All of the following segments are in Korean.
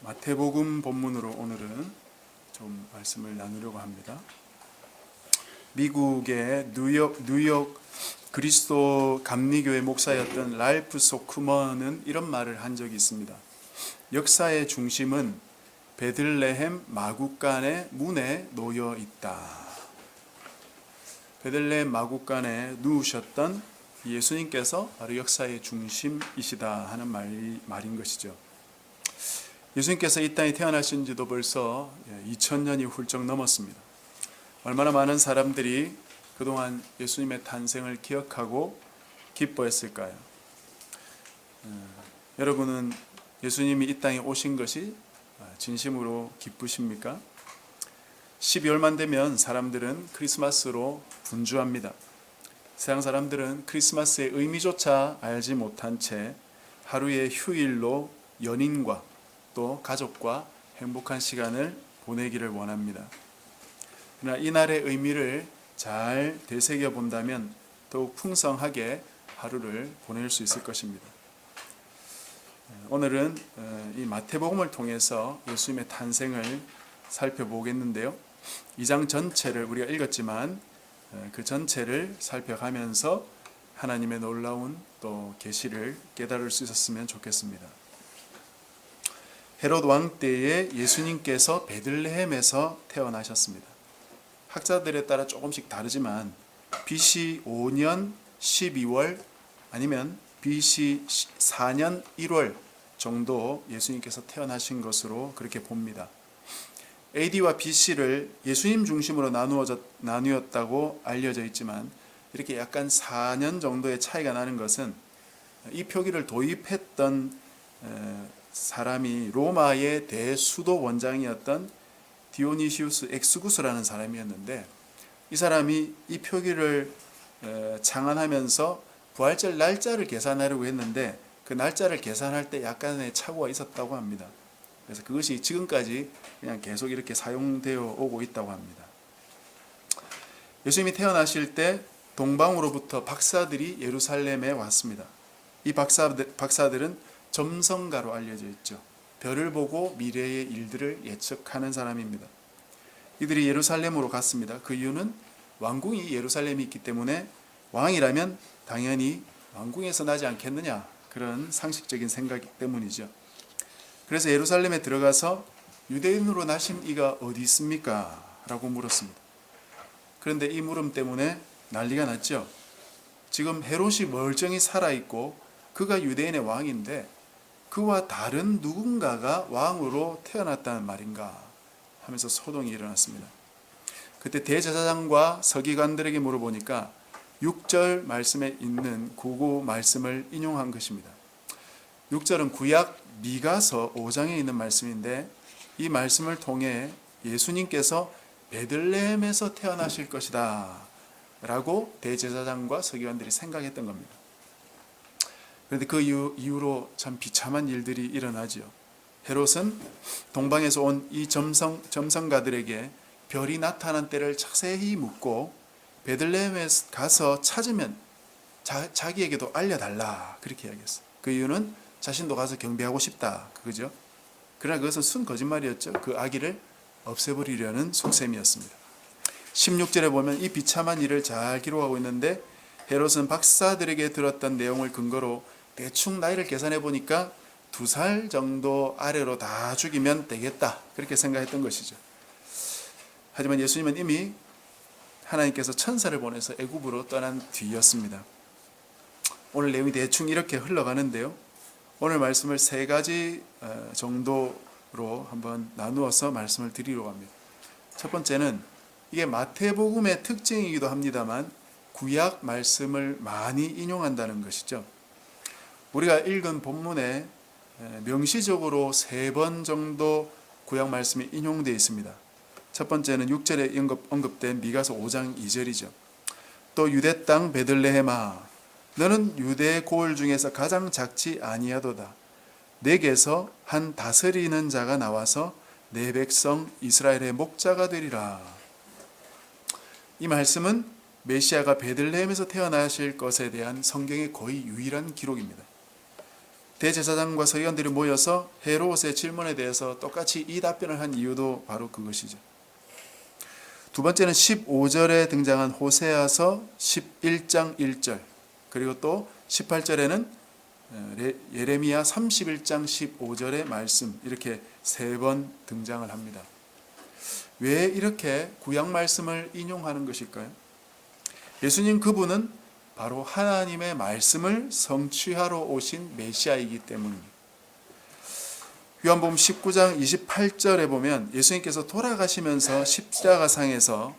마태복음 본문으로 오늘은 좀 말씀을 나누려고 합니다. 미국의 뉴욕 그리스도 감리교회 목사였던 랄프 소크먼은 이런 말을 한 적이 있습니다. 역사의 중심은 베들레헴 마구간의 문에 놓여 있다. 베들레헴 마구간에 누우셨던 예수님께서 바로 역사의 중심이시다 하는 말인 것이죠. 예수님께서 이 땅에 태어나신 지도 벌써 2000년이 훌쩍 넘었습니다. 얼마나 많은 사람들이 그동안 예수님의 탄생을 기억하고 기뻐했을까요? 여러분은 예수님이 이 땅에 오신 것이 진심으로 기쁘십니까? 12월만 되면 사람들은 크리스마스로 분주합니다. 세상 사람들은 크리스마스의 의미조차 알지 못한 채 하루의 휴일로 연인과 또 가족과 행복한 시간을 보내기를 원합니다. 그러나 이날의 의미를 잘 되새겨 본다면 더욱 풍성하게 하루를 보낼 수 있을 것입니다. 오늘은 이 마태복음을 통해서 예수님의 탄생을 살펴보겠는데요. 2장 전체를 우리가 읽었지만 그 전체를 살펴가면서 하나님의 놀라운 또 계시를 깨달을 수 있었으면 좋겠습니다. 헤롯 왕 때에 예수님께서 베들레헴에서 태어나셨습니다. 학자들에 따라 조금씩 다르지만 BC 5년 12월 아니면 BC 4년 1월 정도 예수님께서 태어나신 것으로 그렇게 봅니다. AD와 BC를 예수님 중심으로 나누었다고 알려져 있지만 이렇게 약간 4년 정도의 차이가 나는 것은 이 표기를 도입했던 사람이 로마의 대수도 원장이었던 디오니시우스 엑스구스라는 사람이었는데, 이 사람이 이 표기를 창안하면서 부활절 날짜를 계산하려고 했는데 그 날짜를 계산할 때 약간의 착오가 있었다고 합니다. 그래서 그것이 지금까지 그냥 계속 이렇게 사용되어 오고 있다고 합니다. 예수님이 태어나실 때 동방으로부터 박사들이 예루살렘에 왔습니다. 이 박사들은 점성가로 알려져 있죠. 별을 보고 미래의 일들을 예측하는 사람입니다. 이들이 예루살렘으로 갔습니다. 그 이유는 왕궁이 예루살렘에 있기 때문에 왕이라면 당연히 왕궁에서 나지 않겠느냐, 그런 상식적인 생각 때문이죠. 그래서 예루살렘에 들어가서 유대인으로 나신 이가 어디 있습니까? 라고 물었습니다. 그런데 이 물음 때문에 난리가 났죠. 지금 헤롯이 멀쩡히 살아있고 그가 유대인의 왕인데 그와 다른 누군가가 왕으로 태어났다는 말인가 하면서 소동이 일어났습니다. 그때 대제사장과 서기관들에게 물어보니까 6절 말씀에 있는 구구 말씀을 인용한 것입니다. 6절은 구약 미가서 5장에 있는 말씀인데 이 말씀을 통해 예수님께서 베들레헴에서 태어나실 것이다 라고 대제사장과 서기관들이 생각했던 겁니다. 그런데 그 이후로 참 비참한 일들이 일어나죠. 헤롯은 동방에서 온 이 점성가들에게 별이 나타난 때를 자세히 묻고 베들레헴에 가서 찾으면 자기에게도 알려달라, 그렇게 이야기했어요. 그 이유는 자신도 가서 경배하고 싶다, 그거죠. 그러나 그것은 순 거짓말이었죠. 그 아기를 없애버리려는 속셈이었습니다. 16절에 보면 이 비참한 일을 잘 기록하고 있는데, 헤롯은 박사들에게 들었던 내용을 근거로 대충 나이를 계산해 보니까 2살 정도 아래로 다 죽이면 되겠다, 그렇게 생각했던 것이죠. 하지만 예수님은 이미 하나님께서 천사를 보내서 애굽으로 떠난 뒤였습니다. 오늘 내용이 대충 이렇게 흘러가는데요. 오늘 말씀을 3가지 정도로 한번 나누어서 말씀을 드리려고 합니다. 첫 번째는 이게 마태복음의 특징이기도 합니다만 구약 말씀을 많이 인용한다는 것이죠. 우리가 읽은 본문에 명시적으로 3번 정도 구약 말씀이 인용되어 있습니다. 첫 번째는 6절에 언급된 미가서 5장 2절이죠. 또 유대 땅 베들레헴아, 너는 유대 고을 중에서 가장 작지 아니하도다. 내게서 한 다스리는 자가 나와서 내 백성 이스라엘의 목자가 되리라. 이 말씀은 메시아가 베들레헴에서 태어나실 것에 대한 성경의 거의 유일한 기록입니다. 대제사장과 서기관들이 모여서 헤롯의 질문에 대해서 똑같이 이 답변을 한 이유도 바로 그것이죠. 두 번째는 15절에 등장한 호세아서 11장 1절, 그리고 또 18절에는 예레미야 31장 15절의 말씀, 이렇게 세 번 등장을 합니다. 왜 이렇게 구약 말씀을 인용하는 것일까요? 예수님 그분은 바로 하나님의 말씀을 성취하러 오신 메시아이기 때문입니다. 요한복음 19장 28절에 보면 예수님께서 돌아가시면서 십자가상에서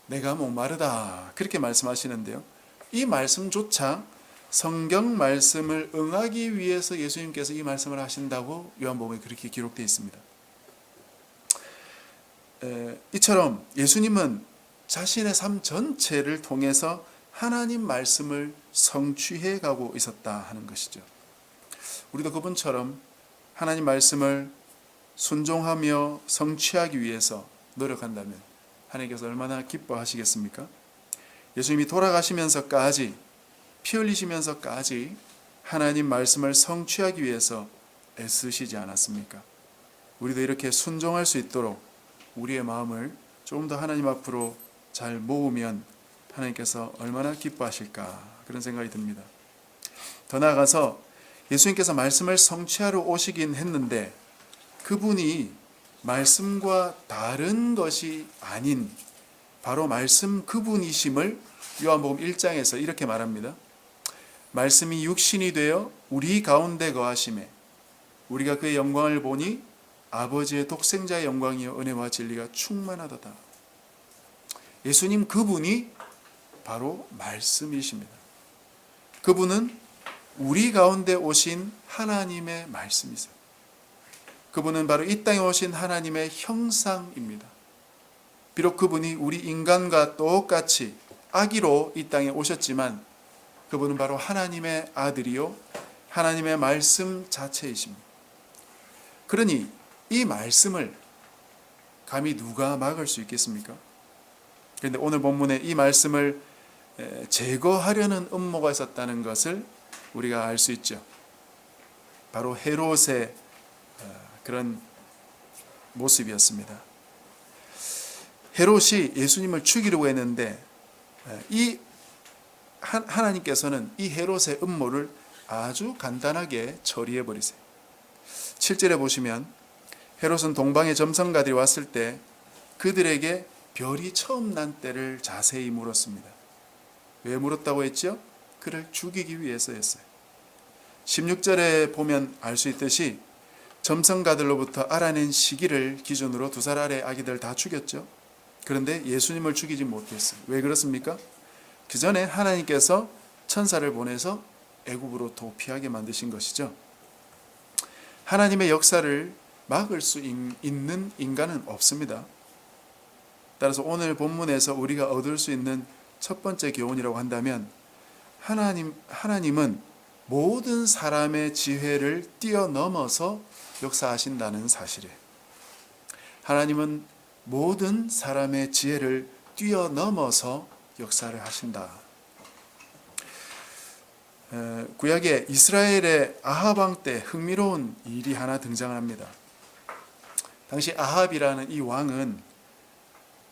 내가 목마르다 그렇게 말씀하시는데요. 이 말씀조차 성경 말씀을 응하기 위해서 예수님께서 이 말씀을 하신다고 요한복음에 그렇게 기록되어 있습니다. 이처럼 예수님은 자신의 삶 전체를 통해서 하나님 말씀을 성취해 가고 있었다 하는 것이죠. 우리도 그분처럼 하나님 말씀을 순종하며 성취하기 위해서 노력한다면 하나님께서 얼마나 기뻐하시겠습니까? 예수님이 돌아가시면서까지, 피 흘리시면서까지 하나님 말씀을 성취하기 위해서 애쓰시지 않았습니까? 우리도 이렇게 순종할 수 있도록 우리의 마음을 조금 더 하나님 앞으로 잘 모으면 하나님께서 얼마나 기뻐하실까, 그런 생각이 듭니다. 더 나아가서 예수님께서 말씀을 성취하러 오시긴 했는데 그분이 말씀과 다른 것이 아닌 바로 말씀 그분이심을 요한복음 1장에서 이렇게 말합니다. 말씀이 육신이 되어 우리 가운데 거하심에 우리가 그의 영광을 보니 아버지의 독생자의 영광이요 은혜와 진리가 충만하도다. 예수님 그분이 바로 말씀이십니다. 그분은 우리 가운데 오신 하나님의 말씀이세요. 그분은 바로 이 땅에 오신 하나님의 형상입니다. 비록 그분이 우리 인간과 똑같이 아기로 이 땅에 오셨지만 그분은 바로 하나님의 아들이요 하나님의 말씀 자체이십니다. 그러니 이 말씀을 감히 누가 막을 수 있겠습니까? 그런데 오늘 본문에 이 말씀을 제거하려는 음모가 있었다는 것을 우리가 알 수 있죠. 바로 헤롯의 그런 모습이었습니다. 헤롯이 예수님을 죽이려고 했는데 이 하나님께서는 이 헤롯의 음모를 아주 간단하게 처리해 버리세요. 7절에 보시면 헤롯은 동방의 점성가들이 왔을 때 그들에게 별이 처음 난 때를 자세히 물었습니다. 왜 물었다고 했죠? 그를 죽이기 위해서였어요. 16절에 보면 알 수 있듯이 점성가들로부터 알아낸 시기를 기준으로 두 살 아래 아기들 다 죽였죠. 그런데 예수님을 죽이지 못했어요. 왜 그렇습니까? 그 전에 하나님께서 천사를 보내서 애굽으로 도피하게 만드신 것이죠. 하나님의 역사를 막을 수 있는 인간은 없습니다. 따라서 오늘 본문에서 우리가 얻을 수 있는 첫 번째 교훈이라고 한다면 하나님은 모든 사람의 지혜를 뛰어넘어서 역사하신다는 사실이에요. 하나님은 모든 사람의 지혜를 뛰어넘어서 역사를 하신다. 구약에 이스라엘의 아합 왕 때 흥미로운 일이 하나 등장합니다. 당시 아합이라는 이 왕은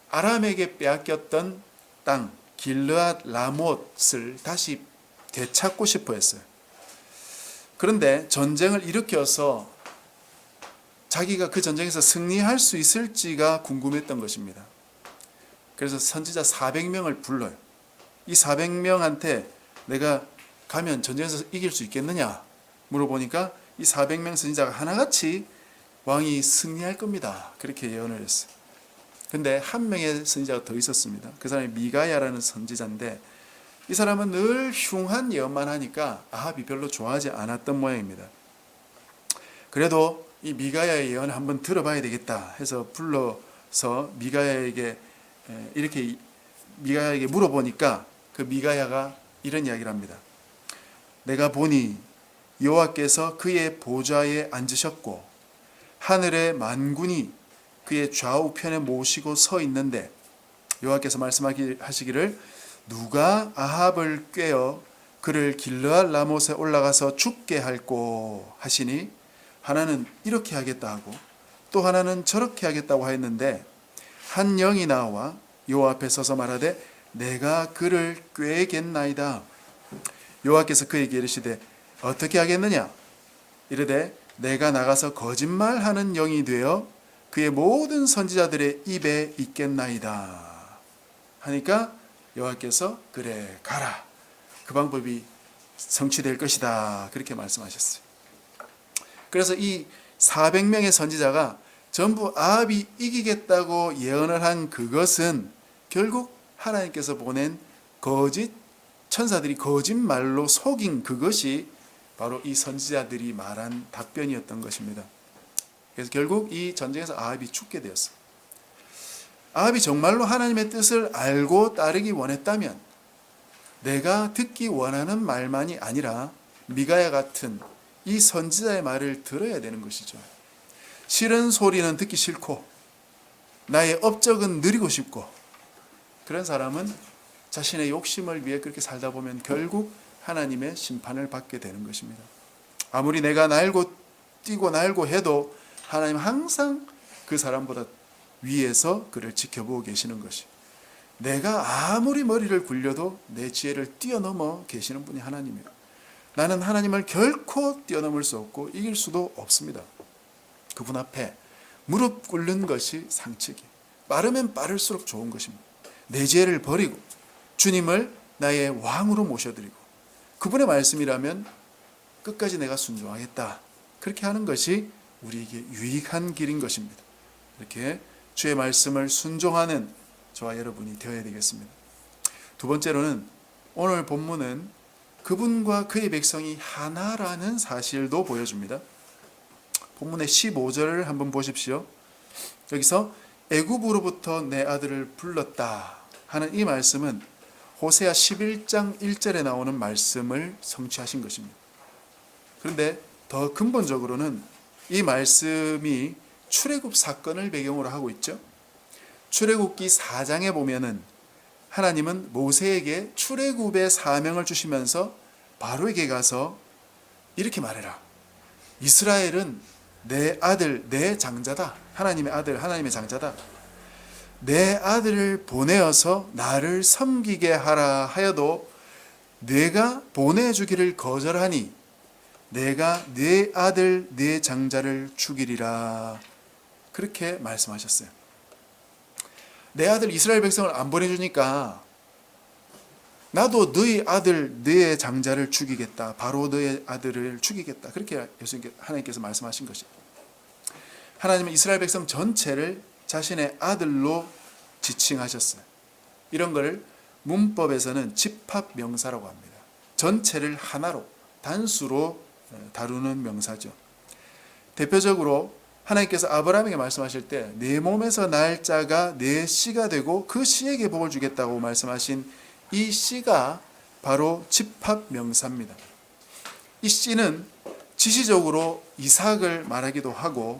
아람에게 빼앗겼던 땅 길르앗 라못을 다시 되찾고 싶어 했어요. 그런데 전쟁을 일으켜서 자기가 그 전쟁에서 승리할 수 있을지가 궁금했던 것입니다. 그래서 선지자 400명을 불러요. 이 400명한테 내가 가면 전쟁에서 이길 수 있겠느냐 물어보니까 이 400명 선지자가 하나같이 왕이 승리할 겁니다. 그렇게 예언을 했어요. 근데 한 명의 선지자가 더 있었습니다. 그 사람이 미가야라는 선지자인데 이 사람은 늘 흉한 예언만 하니까 아합이 별로 좋아하지 않았던 모양입니다. 그래도 이 미가야의 예언을 한번 들어봐야 되겠다 해서 불러서 미가야에게 물어보니까 그 미가야가 이런 이야기를 합니다. 내가 보니 여호와께서 그의 보좌에 앉으셨고 하늘의 만군이 그의 좌우편에 모시고 서 있는데 여호와께서 말씀하시기를 누가 아합을 꾀어 그를 길르앗 라못에 올라가서 죽게 할꼬 하시니 하나는 이렇게 하겠다 하고 또 하나는 저렇게 하겠다고 하였는데 한 영이 나와 여호와 앞에 서서 말하되 내가 그를 꾀겠나이다. 여호와께서 그에게 이르시되 어떻게 하겠느냐 이르되 내가 나가서 거짓말하는 영이 되어 그의 모든 선지자들의 입에 있겠나이다 하니까 여호와께서 그래 가라 그 방법이 성취될 것이다 그렇게 말씀하셨어요. 그래서 이 400명의 선지자가 전부 아합이 이기겠다고 예언을 한 그것은 결국 하나님께서 보낸 거짓 천사들이 거짓말로 속인 그것이 바로 이 선지자들이 말한 답변이었던 것입니다. 그래서 결국 이 전쟁에서 아합이 죽게 되었어요. 아합이 정말로 하나님의 뜻을 알고 따르기 원했다면 내가 듣기 원하는 말만이 아니라 미가야 같은 이 선지자의 말을 들어야 되는 것이죠. 싫은 소리는 듣기 싫고 나의 업적은 누리고 싶고 그런 사람은 자신의 욕심을 위해 그렇게 살다 보면 결국 하나님의 심판을 받게 되는 것입니다. 아무리 내가 날고 뛰고 날고 해도 하나님 항상 그 사람보다 위에서 그를 지켜보고 계시는 것이 내가 아무리 머리를 굴려도 내 지혜를 뛰어넘어 계시는 분이 하나님이에요. 나는 하나님을 결코 뛰어넘을 수 없고 이길 수도 없습니다. 그분 앞에 무릎 꿇는 것이 상책이 빠르면 빠를수록 좋은 것입니다. 내 지혜를 버리고 주님을 나의 왕으로 모셔드리고 그분의 말씀이라면 끝까지 내가 순종하겠다 그렇게 하는 것이 우리에게 유익한 길인 것입니다. 이렇게 주의 말씀을 순종하는 저와 여러분이 되어야 되겠습니다. 두 번째로는 오늘 본문은 그분과 그의 백성이 하나라는 사실도 보여줍니다. 본문의 15절을 한번 보십시오. 여기서 애굽으로부터 내 아들을 불렀다 하는 이 말씀은 호세아 11장 1절에 나오는 말씀을 성취하신 것입니다. 그런데 더 근본적으로는 이 말씀이 출애굽 사건을 배경으로 하고 있죠. 출애굽기 4장에 보면은 하나님은 모세에게 출애굽의 사명을 주시면서 바로에게 가서 이렇게 말해라. 이스라엘은 내 아들, 내 장자다. 하나님의 아들, 하나님의 장자다. 내 아들을 보내어서 나를 섬기게 하라 하여도 내가 보내주기를 거절하니 내가 네 아들, 네 장자를 죽이리라. 그렇게 말씀하셨어요. 내 아들 이스라엘 백성을 안 보내주니까 나도 너희 아들, 너의 장자를 죽이겠다. 바로 너의 아들을 죽이겠다. 그렇게 하나님께서 말씀하신 것이죠. 하나님은 이스라엘 백성 전체를 자신의 아들로 지칭하셨어요. 이런 걸 문법에서는 집합명사라고 합니다. 전체를 하나로, 단수로 다루는 명사죠. 대표적으로 하나님께서 아브라함에게 말씀하실 때 내 몸에서 날 자가 내 씨가 되고 그 씨에게 복을 주겠다고 말씀하신 이 씨가 바로 집합명사입니다. 이 씨는 지시적으로 이삭을 말하기도 하고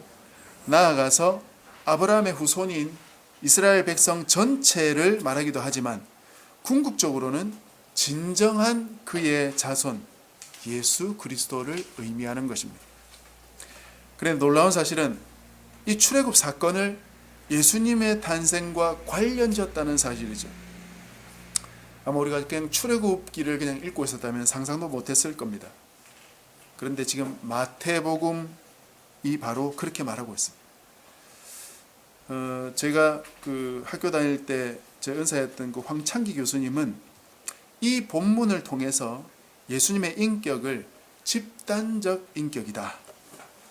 나아가서 아브라함의 후손인 이스라엘 백성 전체를 말하기도 하지만 궁극적으로는 진정한 그의 자손 예수 그리스도를 의미하는 것입니다. 그런데 놀라운 사실은 이 출애굽 사건을 예수님의 탄생과 관련지었다는 사실이죠. 아마 우리가 그냥 출애굽기를 그냥 읽고 있었다면 상상도 못했을 겁니다. 그런데 지금 마태복음이 바로 그렇게 말하고 있습니다. 제가 그 학교 다닐 때 제 은사였던 그 황창기 교수님은 이 본문을 통해서 예수님의 인격을 집단적 인격이다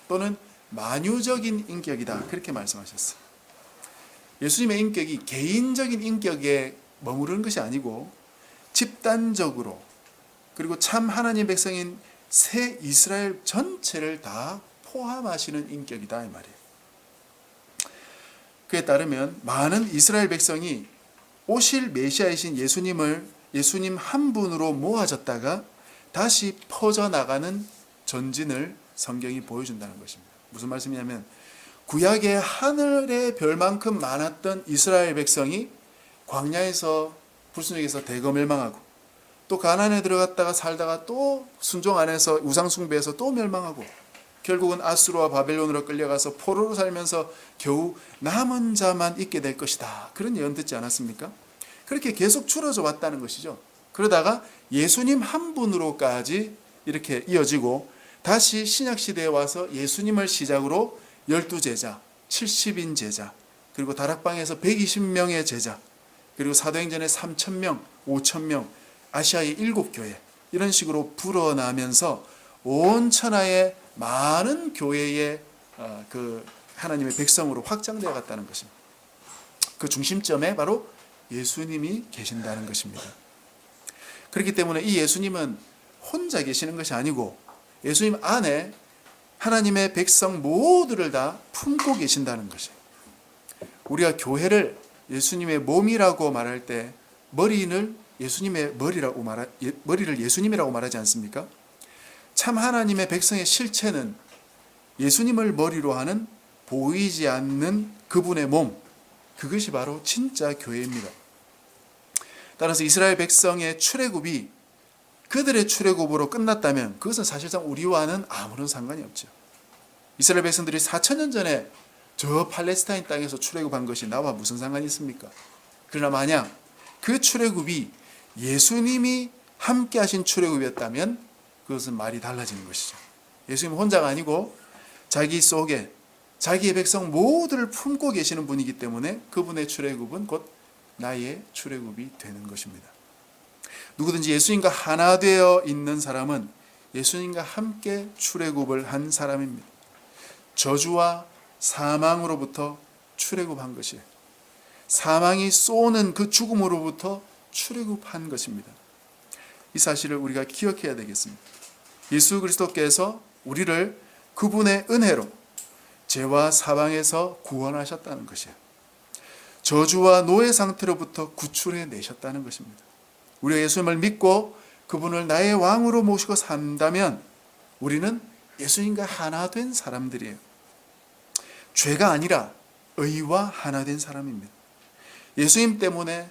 또는 만유적인 인격이다 그렇게 말씀하셨어요. 예수님의 인격이 개인적인 인격에 머무르는 것이 아니고 집단적으로 그리고 참 하나님 백성인 새 이스라엘 전체를 다 포함하시는 인격이다 이 말이에요. 그에 따르면 많은 이스라엘 백성이 오실 메시아이신 예수님 한 분으로 모아졌다가 다시 퍼져나가는 전진을 성경이 보여준다는 것입니다. 무슨 말씀이냐면 구약의 하늘의 별만큼 많았던 이스라엘 백성이 광야에서 불순종에서 대거 멸망하고 또 가나안에 들어갔다가 살다가 또 순종 안에서 우상 숭배해서 또 멸망하고 결국은 아수르와 바벨론으로 끌려가서 포로로 살면서 겨우 남은 자만 있게 될 것이다. 그런 예언 듣지 않았습니까? 그렇게 계속 줄어져 왔다는 것이죠. 그러다가 예수님 한 분으로까지 이렇게 이어지고 다시 신약시대에 와서 예수님을 시작으로 12제자, 70인 제자, 그리고 다락방에서 120명의 제자, 그리고 사도행전에 3,000명, 5,000명, 아시아의 7교회 이런 식으로 불어나면서 온 천하의 많은 교회의 그 하나님의 백성으로 확장되어 갔다는 것입니다. 그 중심점에 바로 예수님이 계신다는 것입니다. 그렇기 때문에 이 예수님은 혼자 계시는 것이 아니고 예수님 안에 하나님의 백성 모두를 다 품고 계신다는 것이에요. 우리가 교회를 예수님의 몸이라고 말할 때 머리를 예수님이라고 말하지 않습니까? 참 하나님의 백성의 실체는 예수님을 머리로 하는 보이지 않는 그분의 몸, 그것이 바로 진짜 교회입니다. 따라서 이스라엘 백성의 출애굽이 그들의 출애굽으로 끝났다면 그것은 사실상 우리와는 아무런 상관이 없죠. 이스라엘 백성들이 4,000년 전에 저 팔레스타인 땅에서 출애굽한 것이 나와 무슨 상관이 있습니까? 그러나 만약 그 출애굽이 예수님이 함께 하신 출애굽이었다면 그것은 말이 달라지는 것이죠. 예수님 혼자가 아니고 자기 속에 자기의 백성 모두를 품고 계시는 분이기 때문에 그분의 출애굽은 곧 나의 출애굽이 되는 것입니다. 누구든지 예수님과 하나 되어 있는 사람은 예수님과 함께 출애굽을 한 사람입니다. 저주와 사망으로부터 출애굽한 것이에요. 사망이 쏘는 그 죽음으로부터 출애굽한 것입니다. 이 사실을 우리가 기억해야 되겠습니다. 예수 그리스도께서 우리를 그분의 은혜로 죄와 사망에서 구원하셨다는 것이에요. 저주와 노예 상태로부터 구출해 내셨다는 것입니다. 우리가 예수님을 믿고 그분을 나의 왕으로 모시고 산다면 우리는 예수님과 하나 된 사람들이에요. 죄가 아니라 의와 하나 된 사람입니다. 예수님 때문에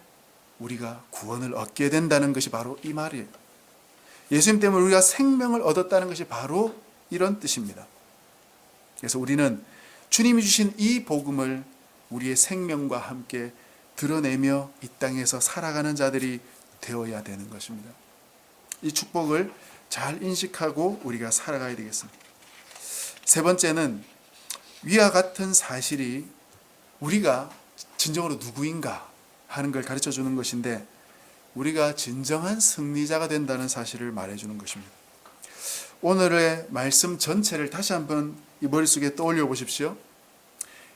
우리가 구원을 얻게 된다는 것이 바로 이 말이에요. 예수님 때문에 우리가 생명을 얻었다는 것이 바로 이런 뜻입니다. 그래서 우리는 주님이 주신 이 복음을 우리의 생명과 함께 드러내며 이 땅에서 살아가는 자들이 되어야 되는 것입니다. 이 축복을 잘 인식하고 우리가 살아가야 되겠습니다. 세 번째는 위와 같은 사실이 우리가 진정으로 누구인가 하는 걸 가르쳐 주는 것인데 우리가 진정한 승리자가 된다는 사실을 말해주는 것입니다. 오늘의 말씀 전체를 다시 한번 이 머릿속에 떠올려 보십시오.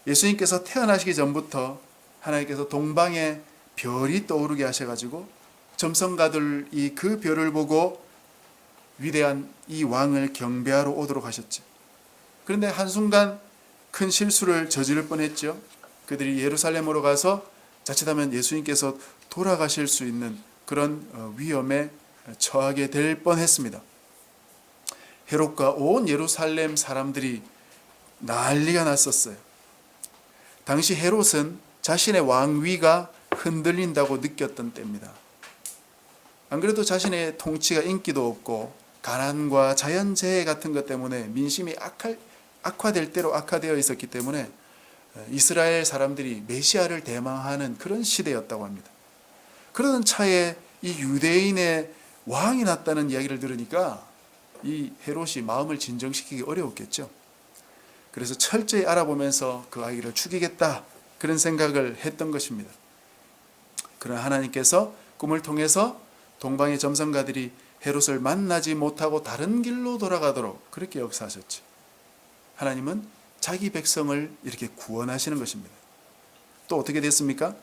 예수님께서 태어나시기 전부터 하나님께서 동방에 별이 떠오르게 하셔가지고 점성가들이 그 별을 보고 위대한 이 왕을 경배하러 오도록 하셨죠. 그런데 한순간 큰 실수를 저지를 뻔했죠. 그들이 예루살렘으로 가서 자칫하면 예수님께서 돌아가실 수 있는 그런 위험에 처하게 될 뻔했습니다. 헤롯과 온 예루살렘 사람들이 난리가 났었어요. 당시 헤롯은 자신의 왕위가 흔들린다고 느꼈던 때입니다. 안 그래도 자신의 통치가 인기도 없고 가난과 자연재해 같은 것 때문에 민심이 악화될 대로 악화되어 있었기 때문에 이스라엘 사람들이 메시아를 대망하는 그런 시대였다고 합니다. 그러던 차에 이 유대인의 왕이 났다는 이야기를 들으니까 이 헤롯이 마음을 진정시키기 어려웠겠죠. 그래서 철저히 알아보면서 그 아이를 죽이겠다 그런 생각을 했던 것입니다. 그러나 하나님께서 꿈을 통해서 동방의 점성가들이 헤롯을 만나지 못하고 다른 길로 돌아가도록 그렇게 역사하셨죠. 하나님은 자기 백성을 이렇게 구원하시는 것입니다. 또 어떻게 됐습니까?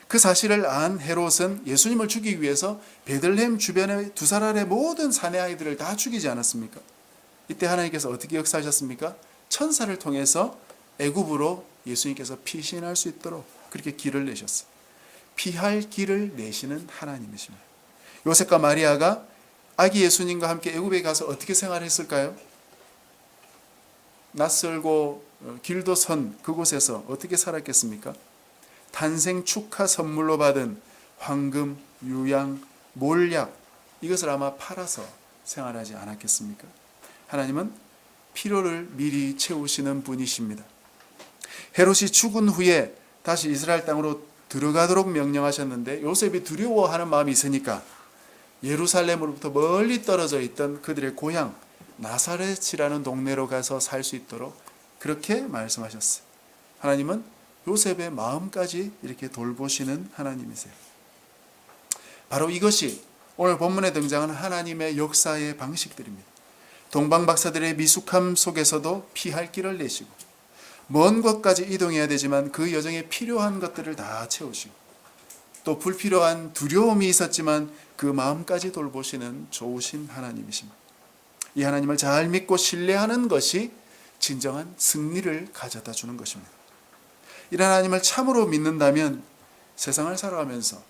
그 사실을 안 헤롯은 예수님을 죽이기 위해서 베들레헴 주변의 2살 아래 모든 사내 아이들을 다 죽이지 않았습니까? 이때 하나님께서 어떻게 역사하셨습니까? 천사를 통해서 애굽으로 예수님께서 피신할 수 있도록 그렇게 길을 내셨어요. 피할 길을 내시는 하나님이십니다. 요셉과 마리아가 아기 예수님과 함께 애굽에 가서 어떻게 생활했을까요? 낯설고 길도 선 그곳에서 어떻게 살았겠습니까? 탄생 축하 선물로 받은 황금, 유양, 몰약 이것을 아마 팔아서 생활하지 않았겠습니까? 하나님은 필요를 미리 채우시는 분이십니다. 헤롯이 죽은 후에 다시 이스라엘 땅으로 들어가도록 명령하셨는데 요셉이 두려워하는 마음이 있으니까 예루살렘으로부터 멀리 떨어져 있던 그들의 고향 나사렛이라는 동네로 가서 살 수 있도록 그렇게 말씀하셨어요. 하나님은 요셉의 마음까지 이렇게 돌보시는 하나님이세요. 바로 이것이 오늘 본문에 등장하는 하나님의 역사의 방식들입니다. 동방박사들의 미숙함 속에서도 피할 길을 내시고 먼 곳까지 이동해야 되지만 그 여정에 필요한 것들을 다 채우시고 또 불필요한 두려움이 있었지만 그 마음까지 돌보시는 좋으신 하나님이십니다. 이 하나님을 잘 믿고 신뢰하는 것이 진정한 승리를 가져다 주는 것입니다. 이런 하나님을 참으로 믿는다면 세상을 살아가면서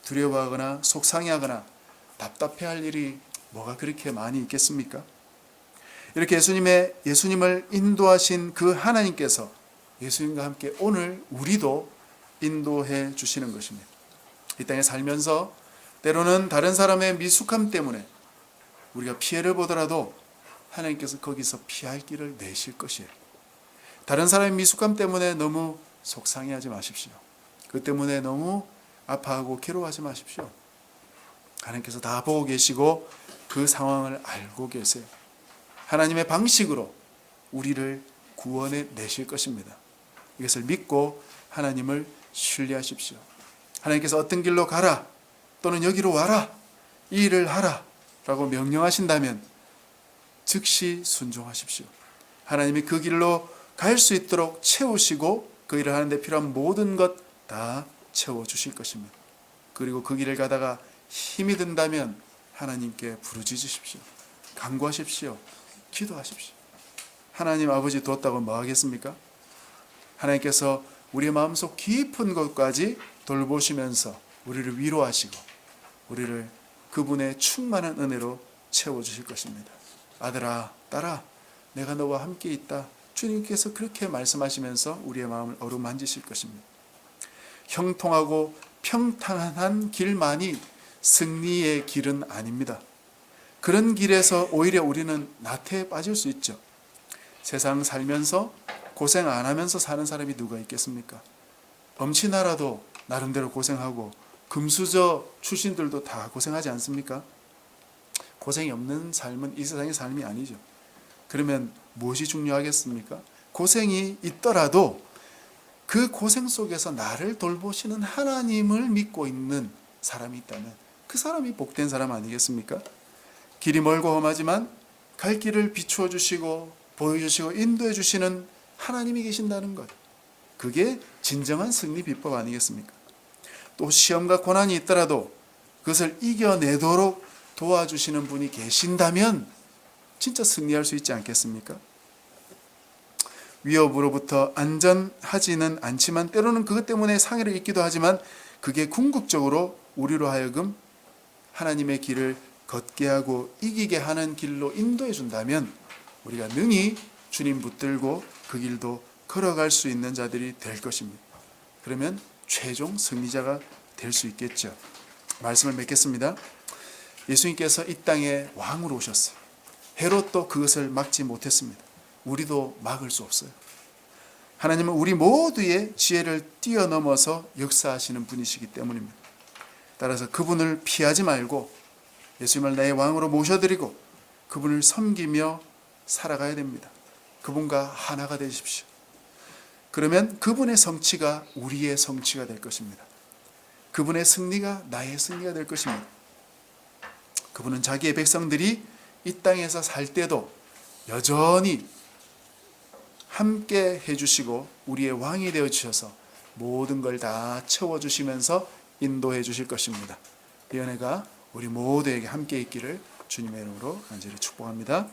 두려워하거나 속상해하거나 답답해할 일이 뭐가 그렇게 많이 있겠습니까? 이렇게 예수님을 인도하신 그 하나님께서 예수님과 함께 오늘 우리도 인도해 주시는 것입니다. 이 땅에 살면서 때로는 다른 사람의 미숙함 때문에 우리가 피해를 보더라도 하나님께서 거기서 피할 길을 내실 것이에요. 다른 사람의 미숙함 때문에 너무 속상해하지 마십시오. 그 때문에 너무 아파하고 괴로워하지 마십시오. 하나님께서 다 보고 계시고 그 상황을 알고 계세요. 하나님의 방식으로 우리를 구원해 내실 것입니다. 이것을 믿고 하나님을 신뢰하십시오. 하나님께서 어떤 길로 가라 또는 여기로 와라 이 일을 하라 라고 명령하신다면 즉시 순종하십시오. 하나님이 그 길로 갈 수 있도록 채우시고 그 일을 하는데 필요한 모든 것 다 채워주실 것입니다. 그리고 그 길을 가다가 힘이 든다면 하나님께 부르짖으십시오. 간구하십시오. 기도하십시오. 하나님 아버지 두었다고 뭐 하겠습니까? 하나님께서 우리의 마음속 깊은 곳까지 돌보시면서 우리를 위로하시고 우리를 그분의 충만한 은혜로 채워주실 것입니다. 아들아, 딸아, 내가 너와 함께 있다. 주님께서 그렇게 말씀하시면서 우리의 마음을 어루만지실 것입니다. 형통하고 평탄한 길만이 승리의 길은 아닙니다. 그런 길에서 오히려 우리는 나태에 빠질 수 있죠. 세상 살면서 고생 안 하면서 사는 사람이 누가 있겠습니까? 엄친아라도 나름대로 고생하고 금수저 출신들도 다 고생하지 않습니까? 고생이 없는 삶은 이 세상의 삶이 아니죠. 그러면 무엇이 중요하겠습니까? 고생이 있더라도 그 고생 속에서 나를 돌보시는 하나님을 믿고 있는 사람이 있다면 그 사람이 복된 사람 아니겠습니까? 길이 멀고 험하지만 갈 길을 비추어 주시고 보여주시고 인도해 주시는 하나님이 계신다는 것, 그게 진정한 승리 비법 아니겠습니까? 또 시험과 고난이 있더라도 그것을 이겨내도록 도와주시는 분이 계신다면 진짜 승리할 수 있지 않겠습니까? 위협으로부터 안전하지는 않지만 때로는 그것 때문에 상해를 입기도 하지만 그게 궁극적으로 우리로 하여금 하나님의 길을 걷게 하고 이기게 하는 길로 인도해 준다면 우리가 능히 주님 붙들고 그 길도 걸어갈 수 있는 자들이 될 것입니다. 그러면 최종 승리자가 될 수 있겠죠. 말씀을 맺겠습니다. 예수님께서 이 땅에 왕으로 오셨어요. 헤롯도 그것을 막지 못했습니다. 우리도 막을 수 없어요. 하나님은 우리 모두의 지혜를 뛰어넘어서 역사하시는 분이시기 때문입니다. 따라서 그분을 피하지 말고 예수님을 나의 왕으로 모셔드리고 그분을 섬기며 살아가야 됩니다. 그분과 하나가 되십시오. 그러면 그분의 성취가 우리의 성취가 될 것입니다. 그분의 승리가 나의 승리가 될 것입니다. 그분은 자기의 백성들이 이 땅에서 살 때도 여전히 함께 해주시고 우리의 왕이 되어주셔서 모든 걸 다 채워주시면서 인도해 주실 것입니다. 이 은혜가 우리 모두에게 함께 있기를 주님의 이름으로 간절히 축복합니다.